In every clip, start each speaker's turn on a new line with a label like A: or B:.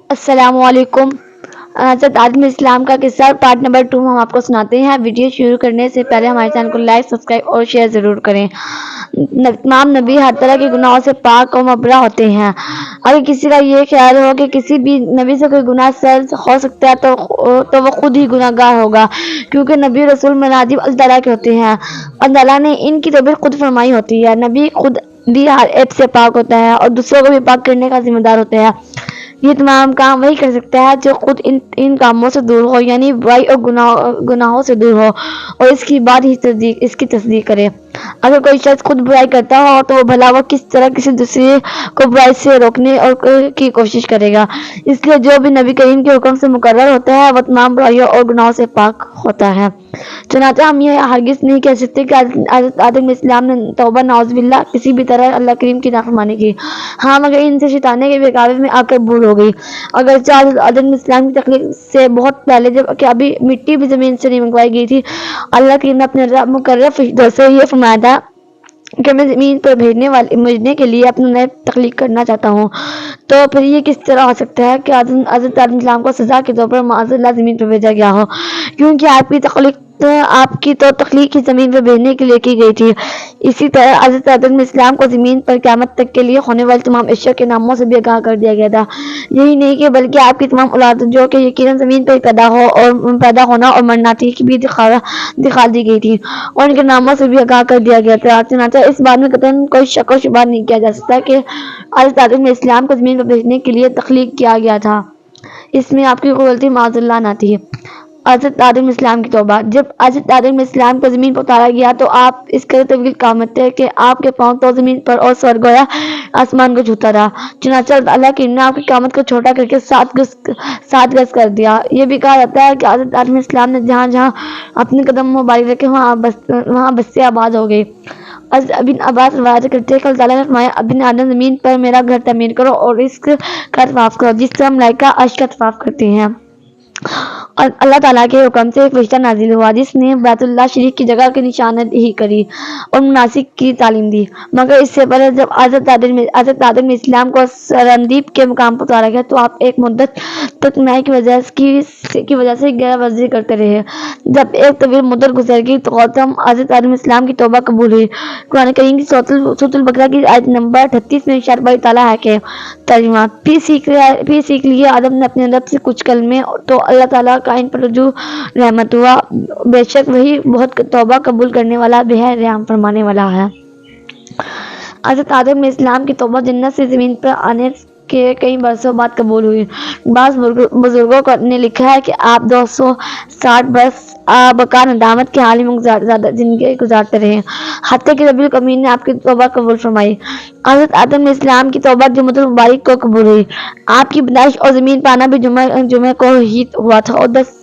A: السلام علیکم۔ حضرت آدم اسلام کا قصہ پارٹ نمبر 2 ہم آپ کو سناتے ہیں۔ ویڈیو شروع کرنے سے پہلے ہمارے چینل کو لائک، سبسکرائب اور شیئر ضرور کریں۔ تمام نبی ہر طرح کے گناہوں سے پاک اور مبرہ ہوتے ہیں۔ اگر کسی کا یہ خیال ہو کہ کسی بھی نبی سے کوئی گناہ سرزد ہو سکتا ہے تو وہ خود ہی گناہ گار ہوگا، کیونکہ نبی رسول منادب اللہ تعالیٰ کے ہوتے ہیں۔ اللہ تعالیٰ نے ان کی تعبیر خود فرمائی ہوتی ہے۔ نبی خود بھی ہر عیب سے پاک ہوتا ہے اور دوسروں کو بھی پاک کرنے کا ذمہ دار ہوتا ہے۔ یہ تمام کام وہی کر سکتا ہے جو خود ان کاموں سے دور ہو، یعنی برائی اور گناہوں سے دور ہو اور اس کی بعد ہی اس کی تصدیق کرے۔ اگر کوئی شخص خود برائی کرتا ہو تو بھلا وہ کس طرح کسی دوسرے کو برائی سے روکنے کی کوشش کرے گا۔ اس لیے جو بھی نبی کریم کے حکم سے مقرر ہوتا ہے وہ تمام برائیوں اور گناہوں سے پاک ہوتا ہے۔ چنانچہ ہم یہ ہرگز نہیں کہہ سکتے کہ حضرت آدم علیہ السلام نے توبہ نعوذ باللہ کسی بھی طرح اللہ کریم کی نافرمانی کی۔ ہاں، مگر ان سے شیطانے کے بہکاوے میں آ کر بھول ہو گئی۔ اگرچہ حضرت آدم علیہ السلام کی تخلیق سے بہت پہلے، جب کہ ابھی مٹی بھی زمین سے نہیں منگوائی گئی تھی، اللہ کریم نے اپنے مقرر فرشتوں سے یہ فرمایا تھا کہ میں زمین پر بھیجنے کے لیے اپنا نئے تخلیق کرنا چاہتا ہوں۔ تو پھر یہ کس طرح ہو سکتا ہے کہ حضرت آدم علیہ السلام کو سزا کے طور پر معاذ اللہ زمین پر بھیجا گیا ہو، کیونکہ آپ کی تو تخلیق ہی زمین پر بھیجنے کے لیے کی گئی تھی۔ اسی طرح حضرت آدم علیہ السلام کو زمین پر قیامت تک کے لیے ہونے والے تمام اشیاء کے ناموں سے بھی آگاہ کر دیا گیا تھا۔ یہی نہیں کہ بلکہ آپ کی تمام اولاد جو کہ یقیناً زمین پر پیدا ہونا اور مرنا تھی بھی دکھا دی گئی تھی اور ان کے ناموں سے بھی آگاہ کر دیا گیا تھا۔ چنانچہ اس بات میں قطعاً کوئی شک و شبہ نہیں کیا جا سکتا کہ حضرت آدم علیہ السلام کو زمین پر بھیجنے کے لیے تخلیق کیا گیا تھا۔ اس میں آپ کی کوئی غلطی معاذ اللہ نہ تھی۔ حضرت آدم علیہ السلام کی توبہ۔ جب حضرت آدم علیہ السلام کو زمین پر اتارا گیا تو آپ اس قدر طویل قامت تھے کہ آپ کے پاؤں تو زمین پر اور سر گویا آسمان کو چھوتا رہا۔ چنانچہ اللہ کریم نے آپ کی قامت کو چھوٹا کر کے 7 گز کر دیا۔ یہ بھی کہا جاتا ہے کہ حضرت آدم علیہ السلام نے جہاں جہاں اپنے قدم مبارک رکھے وہاں بستے آباد ہو گئے۔ حضرت ابن عباس روایت کرتے ہیں کہ اللہ تعالیٰ نے فرمایا، ابن آدم زمین پر میرا گھر تعمیر کرو اور اس کا طواف کرو جس طرح ملائکہ عرش کا طواف کرتے ہیں۔ اور اللہ تعالیٰ کے حکم سے ایک فرشتہ نازل ہوا جس نے بیت اللہ شریف کی جگہ کی نشاندہی کری اور مناسک کی تعلیم دی۔ مگر اس سے پہلے جب حضرت آدم علیہ السلام کو سرندیب کے مقام پر اتارا گیا تو آپ ایک مدت تک نائی کی وجہ سے غیر ورزی کرتے رہے۔ جب ایک طویل مدت گزر گئی تو حضرت آدم علیہ السلام کی توبہ قبول ہوئی۔ قرآن کریم کی سورۃ البقرہ کی آیت نمبر 38 میں ارشاد باری تعالیٰ ہے کہ ترجمہ پھر سیکھ لیے آدم نے اپنے رب سے کچھ کلمے تو اللہ تعالیٰ کا ان پر رجوع رحمت ہوا، بے شک وہی بہت توبہ قبول کرنے والا بے رحم فرمانے والا ہے۔ حضرت آدم علیہ السلام کی توبہ جنت سے زمین پر آنے کے کئی برسوں بعد قبول ہوئی۔ بعض بزرگوں نے لکھا ہے کہ آپ 260 برس بقا ندامت کے حال میں زیادہ زندگی گزارتے رہے، حتیٰ کہ ربیع الاول نے آپ کی توبہ قبول فرمائی۔ حضرت آدم علیہ السلام کی توبہ جمعۃ المبارک کو قبول ہوئی۔ آپ کی پیدائش اور زمین پر آنا بھی جمعے کو ہی ہوا تھا اور 10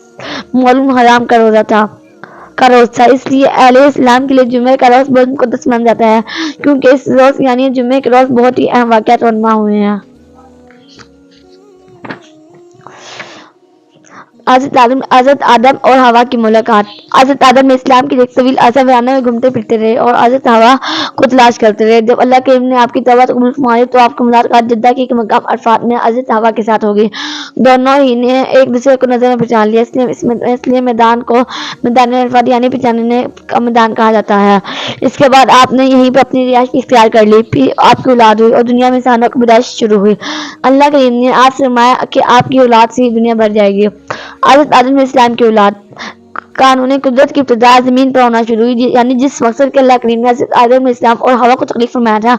A: محرم حرام کا روز تھا۔ اس لیے اہل اسلام کے لیے جمعے کا روز بہت مقدس مانا جاتا ہے، کیونکہ اس روز یعنی جمعے کے روز بہت ہی اہم واقعات رونما ہوئے ہیں۔ حضرت آدم اور حوا کی ملاقات۔ حضرت آدم علیہ السلام کے ایک طویل عرصہ ویرانے میں گھومتے پھرتے رہے اور حضرت حوا کو تلاش کرتے رہے۔ جب اللہ کریم نے آپ کی توبہ قبول فرمائی تو آپ کی ملاقات جدہ کے مقام عرفات میں حضرت حوا کے ساتھ ہو گئی۔ دونوں ہی نے ایک دوسرے کو نظر میں پہچان لیا، اس لیے میدان عرفات یعنی پہچاننے کا میدان کہا جاتا ہے۔ اس کے بعد آپ نے یہیں پر اپنی رہائش اختیار کر لی۔ پھر آپ کی اولاد ہوئی اور دنیا میں انسانوں کی پیدائش شروع ہوئی۔ اللہ کریم نے آپ سے فرمایا کہ آپ کی اولاد سے ہی دنیا بھر جائے گی۔ حضرت آدم علیہ السلام کی اولاد۔ قانون قدرت کی ابتدا زمین پر ہونا شروع ہوئی، یعنی جس مقصد کے اللہ کریم نے حضرت آدم علیہ السلام اور حوا کو تخلیق فرمایا تھا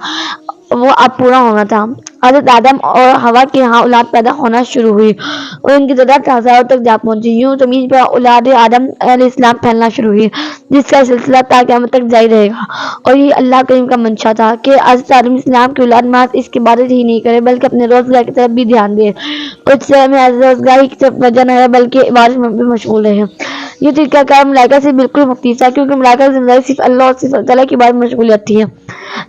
A: وہ اب پورا ہونا تھا۔ حضرت آدم اور حوا کے ہاں اولاد پیدا ہونا شروع ہوئی اور ان کی تعداد ہزاروں تک جا پہنچی۔ یوں زمین پر اولاد آدم علیہ السلام پھیلنا شروع ہوئی، جس کا سلسلہ تا قیامت تک جاری رہے گا۔ اور یہ اللہ کریم کا منشا تھا کہ حضرت آدم علیہ السلام کی اولاد محض اس کی عبادت ہی نہیں کرے بلکہ اپنے روزگار کی طرف بھی دھیان دے، اور اس طرح میں روزگار کی طرف متوجہ نہ رہے بلکہ عبادت میں بھی مشغول رہے۔ یہ طریقہ کار ملائکہ سے بالکل مختلف تھا، کیونکہ ملائکہ کی ذمہ داری صرف اللہ اور صرف اللہ تعالیٰ کی عبادت میں مشغولیت تھی،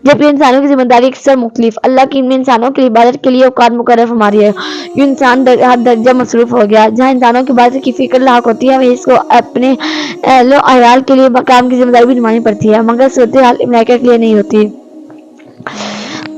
A: جبکہ انسانوں کی ذمہ داری اکثر مختلف۔ اللہ کی نے انسانوں کی عبادت کے لیے اوقات مقرر فرما دیے۔ یوں انسان ہر درجہ مصروف ہو گیا۔ جہاں انسانوں کی عبادت کی فکر لاحق ہوتی ہے وہیں اس کو اپنے اہل و عیال کے لیے کام کی ذمہ داری بھی نبھانی پڑتی ہے، مگر صورتحال ملائکہ کے لیے نہیں ہوتی۔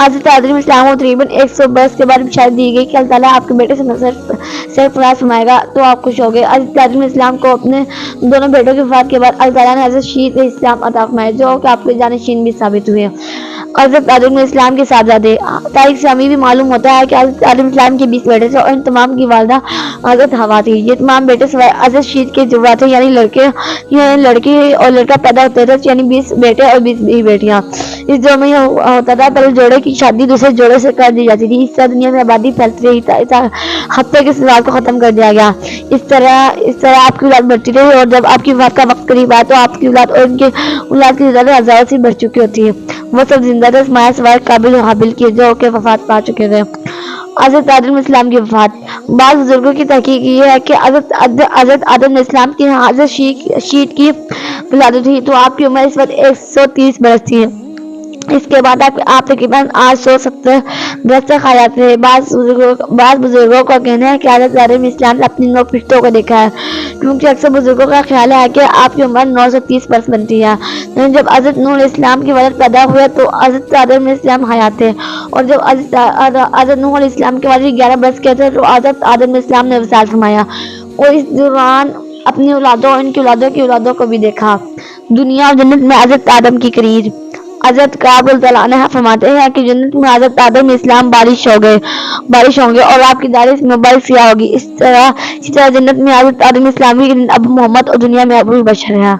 A: حضرت آدم اسلام کو تقریباً 100 برس کے بعد بشارت دی گئی کہ اللہ تعالیٰ آپ کے بیٹے سے سرفراز فرمائے گا تو آپ خوش ہو گئے۔ حضرت آدم اسلام کو اپنے دونوں بیٹوں کی وفات کے بعد اللہ تعالیٰ نے حضرت شیث علیہ السلام عطا فرمائے جو کہ آپ کے جانشین بھی ثابت ہوئے۔ حضرت آدم اسلام کے صاحبزادے، تاریخ سے ہمیں بھی معلوم ہوتا ہے کہ حضرت آدم اسلام کے 20 بیٹے تھے اور ان تمام کی والدہ حضرت حوا تھی۔ یہ تمام بیٹے سوائے حضرت شیث کے جڑواں تھے، یعنی لڑکی اور لڑکا پیدا ہوتے تھے، یعنی 20 بیٹے اور 20 بیٹیاں۔ اس دور میں یہ ہوتا تھا پہلے جوڑے کی شادی دوسرے جوڑے سے کر دی جاتی تھی، اس طرح دنیا میں آبادی پھیلتی رہی، ہفتے کے سوال کو ختم کر دیا گیا۔ اس طرح آپ کی اولاد بڑھتی رہی اور جب آپ کی وفات کا وقت قریب آیا تو آپ کی اولاد اور ان کی اولاد کی تعداد ہزاروں سے بڑھ چکی ہوتی ہے۔ وہ سب زندہ تھے سمایا سوائے قابل و حابل کی جو کہ وفات پا چکے تھے۔ حضرت آدم اسلام کی وفات، بعض بزرگوں کی تحقیق یہ ہے کہ حضرت آدم اسلام کی حضرت شیث کی ولادت ہوئی تو آپ کی عمر اس وقت 130 برس تھی۔ اس کے بعد آپ تقریباً 870 برس تک حیات رہے۔ بعض بزرگوں کا کہنا ہے کہ حضرت آدم اسلام نے اپنی 9 فرشتوں کو دیکھا ہے، کیونکہ اکثر بزرگوں کا خیال ہے کہ آپ کی عمر 930 برس بنتی ہے۔ جب حضرت نوح علیہ السلام کی ولد پیدا ہوئے تو حضرت آدم علیہ السلام حیات تھے، اور جب حضرت نوح علیہ السلام کے والد 11 برس کے تھے تو حضرت آدم علیہ السلام نے وصال فرمایا اور اس دوران اپنی اولادوں اور ان کی اولادوں کی اولادوں کو بھی دیکھا۔ دنیا اور جنت میں حضرت آدم کی قریر، حضرت کعب رضی اللہ عنہ فرماتے ہیں کہ جنت میں حضرت آدم علیہ السلام بارش ہوں گے اور آپ کی داڑھی مبارک سیاہ ہوگی۔ اسی طرح جنت میں حضرت آدم علیہ السلام کی ابو محمد اور دنیا میں ابو البشر ہے۔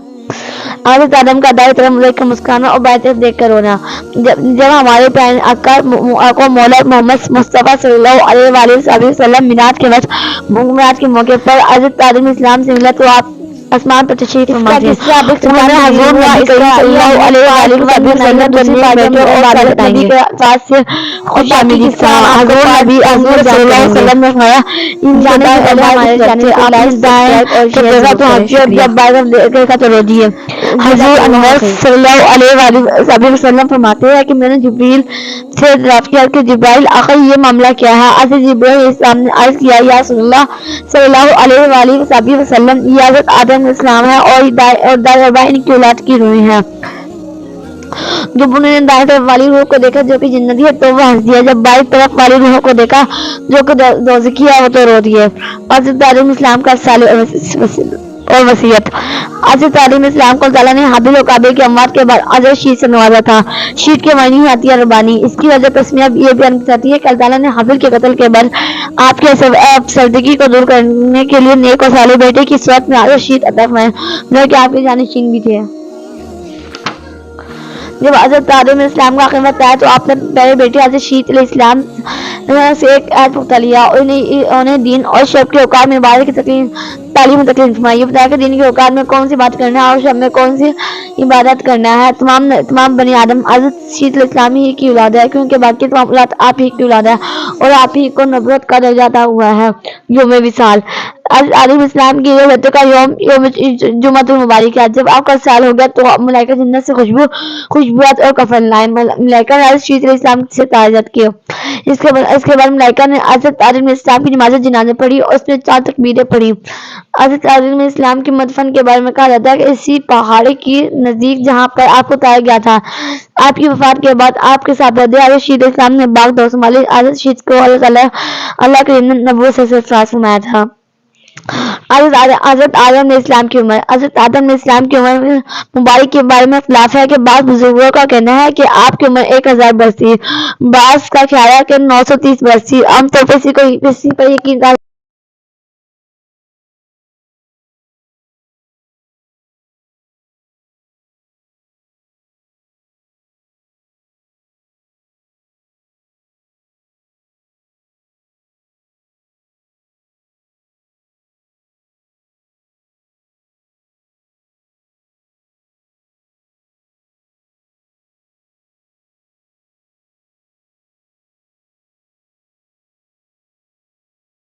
A: حضرت آدم کا دائیں طرف دیکھ کر مسکرانا اور بائیں طرف دیکھ کر رونا۔ جب ہمارے پیارے آقا مولا محمد مصطفیٰ صلی اللہ علیہ وآلہ وسلم میلاد کے موقع پر حضرت آدم علیہ السلام سے ملا تو آپ آسمان پر تشریف فرما تھے۔ انہوں نے حضور نبی کریم صلی اللہ علیہ وآلہ وسلم دوسری باتوں اور عبادت نبی کے ساتھ سے خود شامل کی حضور صلی اللہ علیہ وسلم نے فرمایا جانے سے پہلے ہمارے جانے سے آپ دائیں تو دیکھا تو ہنسی جب بائیں دیکھا تو رو دیے۔ حضور انور صلی اللہ علیہ وآلہ وسلم فرماتے ہیں کہ میں نے جبریل سے دریافت کیا کہ جبرائیل آخر یہ معاملہ کیا ہے؟ حضرت جبرائیل علیہ السلام نے عرض کیا یا رسول اللہ صلی اللہ علیہ وآلہ وسلم یہ حضرت آدم علیہ السلام ہے اور دائیں اور بائیں ان کی اولاد کی روحیں ہیں۔ جب انہوں نے دائیں طرف والی روح کو دیکھا جو کہ جنتی ہے تو وہ ہنس دیا، جب بائیں طرف والی روح کو دیکھا جو کہ دوزخی ہے وہ تو رو دیے۔ حضرت آدم اسلام کا صالح اور وصیت، حضرت آدم اسلام کو تعالیٰ نے حابل اور قابل کی اموات کے بعد حضرت شیث سے نوازا تھا۔ شیث کے معنی آتی ہے ربانی۔ اس کی وجہ تسمیہ یہ بیان کی جاتی ہے کہ اللہ تعالیٰ نے حابل کے قتل کے بعد آپ کے افسردگی کو دور کرنے کے لیے نیک اور صالح بیٹے کی صورت میں حضرت شیث عطا فرمائے جو کہ آپ کے جانشین بھی تھے۔ جب حضرت آدم علیہ السلام کا قیامت آیا تو آپ نے پہلے بیٹے حضرت شیث علیہ السلام سے ایک عہد پختہ لیا اور انہیں دین اور شب کے اوقات میں عبادت کی تعلیم و تکلیم فرمائی۔ یہ بتایا کہ دین کے اوقات میں کون سی بات کرنا ہے اور شب میں کون سی عبادت کرنا ہے۔ تمام بنی آدم حضرت شیث علیہ السلام ہی کی اولاد ہے، کیونکہ باقی تمام اولاد آپ ہی کی اولاد ہے اور آپ ہی کو نبوت کا درجہ عطا ہوا ہے۔ یوم وصال، حضرت آدم اسلام کی ولادت کا یوم جمعۃ المبارک ہے۔ جب آپ کا سال ہو گیا تو ملائکہ جنت سے خوشبوات اور کفن لائے۔ ملائکہ نے حضرت شیث علیہ السلام سے تعزیت کی۔ اس کے بعد ملائکہ نے حضرت آدم علیہ السلام کی نماز جنازہ پڑھی اور اس میں 4 تکبیریں پڑھی۔ حضرت آدم علیہ السلام کے مدفن کے بارے میں کہا جاتا ہے کہ اسی پہاڑ کے نزدیک جہاں پر آپ کو اتارا گیا تھا، آپ کی وفات کے بعد آپ کے صاحبزادے حضرت شیث علیہ السلام نے باغ دو سنبھالے۔ حضرت شیث کو اللہ کریم نے نبوت سے سرفراز فرمایا تھا۔ حضرت آدم علیہ السلام کی عمر، حضرت آدم علیہ السلام کی عمر مبارک کے بارے میں اختلاف ہے کہ بعض بزرگوں کا کہنا ہے کہ آپ کی عمر 1000 برس تھی، بعض کا خیال ہے کہ 930 برس تھی۔ عام طور پر اسی پر یقین